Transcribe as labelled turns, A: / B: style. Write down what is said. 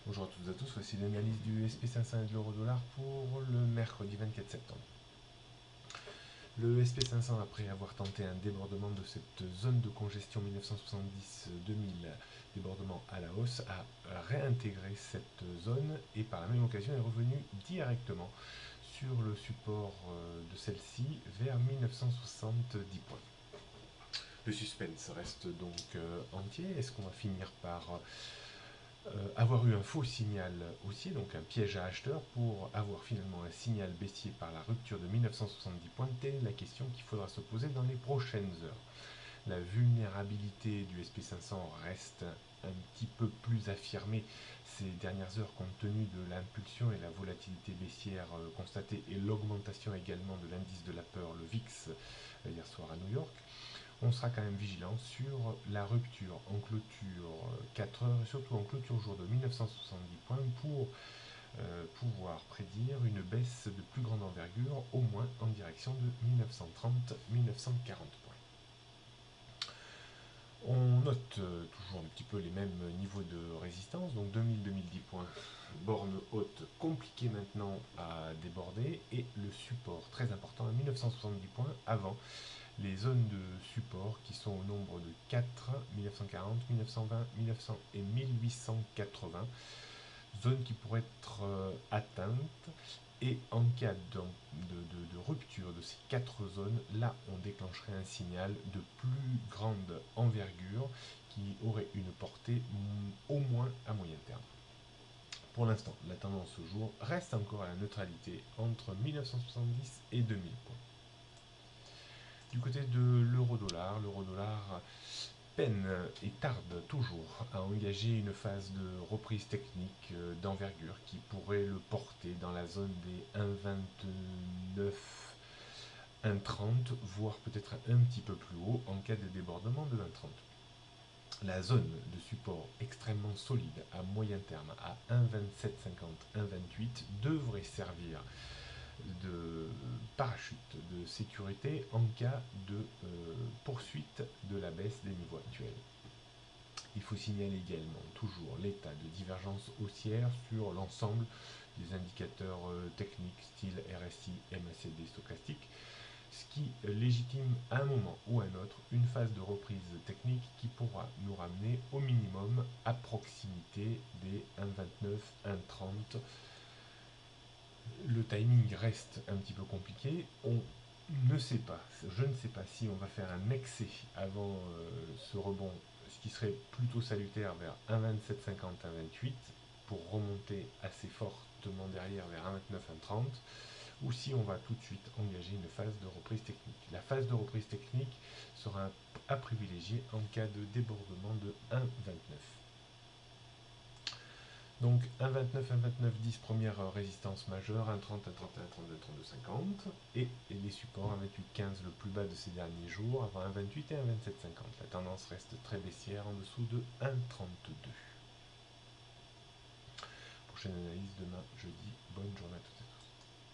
A: Bonjour à toutes et à tous, voici l'analyse du SP500 et de l'euro-dollar pour le mercredi 24 septembre. Le SP500, après avoir tenté un débordement de cette zone de congestion 1970-2000, débordement à la hausse, a réintégré cette zone et par la même occasion est revenu directement sur le support de celle-ci vers 1970 points. Le suspense reste donc entier. Est-ce qu'on va finir par avoir eu un faux signal haussier, donc un piège à acheteur, pour avoir finalement un signal baissier par la rupture de 1970 points? Telle est la question qu'il faudra se poser dans les prochaines heures. La vulnérabilité du SP500 reste un petit peu plus affirmée ces dernières heures compte tenu de l'impulsion et la volatilité baissière constatée et l'augmentation également de l'indice de la peur, le VIX, hier soir à New York. On sera quand même vigilant sur la rupture en clôture 4 heures et surtout en clôture jour de 1970 points pour pouvoir prédire une baisse de plus grande envergure, au moins en direction de 1930-1940 points. On note toujours un petit peu les mêmes niveaux de résistance, donc 2000-2010 points, borne haute compliquée maintenant à déborder, et le support très important à 1970 points avant les zones de support qui sont au nombre de 4, 1940, 1920, 1900 et 1880, zones qui pourraient être atteintes. Et en cas de rupture de ces 4 zones, là on déclencherait un signal de plus grande envergure qui aurait une portée au moins à moyen terme. Pour l'instant, la tendance au jour reste encore à la neutralité entre 1970 et 2000 points. Du côté de l'euro-dollar peine et tarde toujours à engager une phase de reprise technique d'envergure qui pourrait le porter dans la zone des 1,29, 1,30, voire peut-être un petit peu plus haut en cas de débordement de 1,30. La zone de support extrêmement solide à moyen terme à 1,2750, 1,28 devrait servir de parachute de sécurité en cas de poursuite de la baisse des niveaux actuels. Il faut signaler également toujours l'état de divergence haussière sur l'ensemble des indicateurs techniques style RSI, MACD stochastique, ce qui légitime à un moment ou à un autre une phase de reprise technique qui pourra nous ramener au minimum à proximité des 1,29, 1,30. Le timing reste un petit peu compliqué. Je ne sais pas si on va faire un excès avant ce rebond, ce qui serait plutôt salutaire vers 1,2750, 1,28 pour remonter assez fortement derrière vers 1,29, 1,30, ou si on va tout de suite engager une phase de reprise technique. La phase de reprise technique sera à privilégier en cas de débordement de 1,29. Donc 1,29, 1,29, 10, première résistance majeure, 1,30, 1,31, 1,32, 1,32, 50. Et les supports, 1,28, 15, le plus bas de ces derniers jours, avant 1,28 et 1,27, 50. La tendance reste très baissière en dessous de 1,32. Prochaine analyse demain, jeudi. Bonne journée à toutes et tous.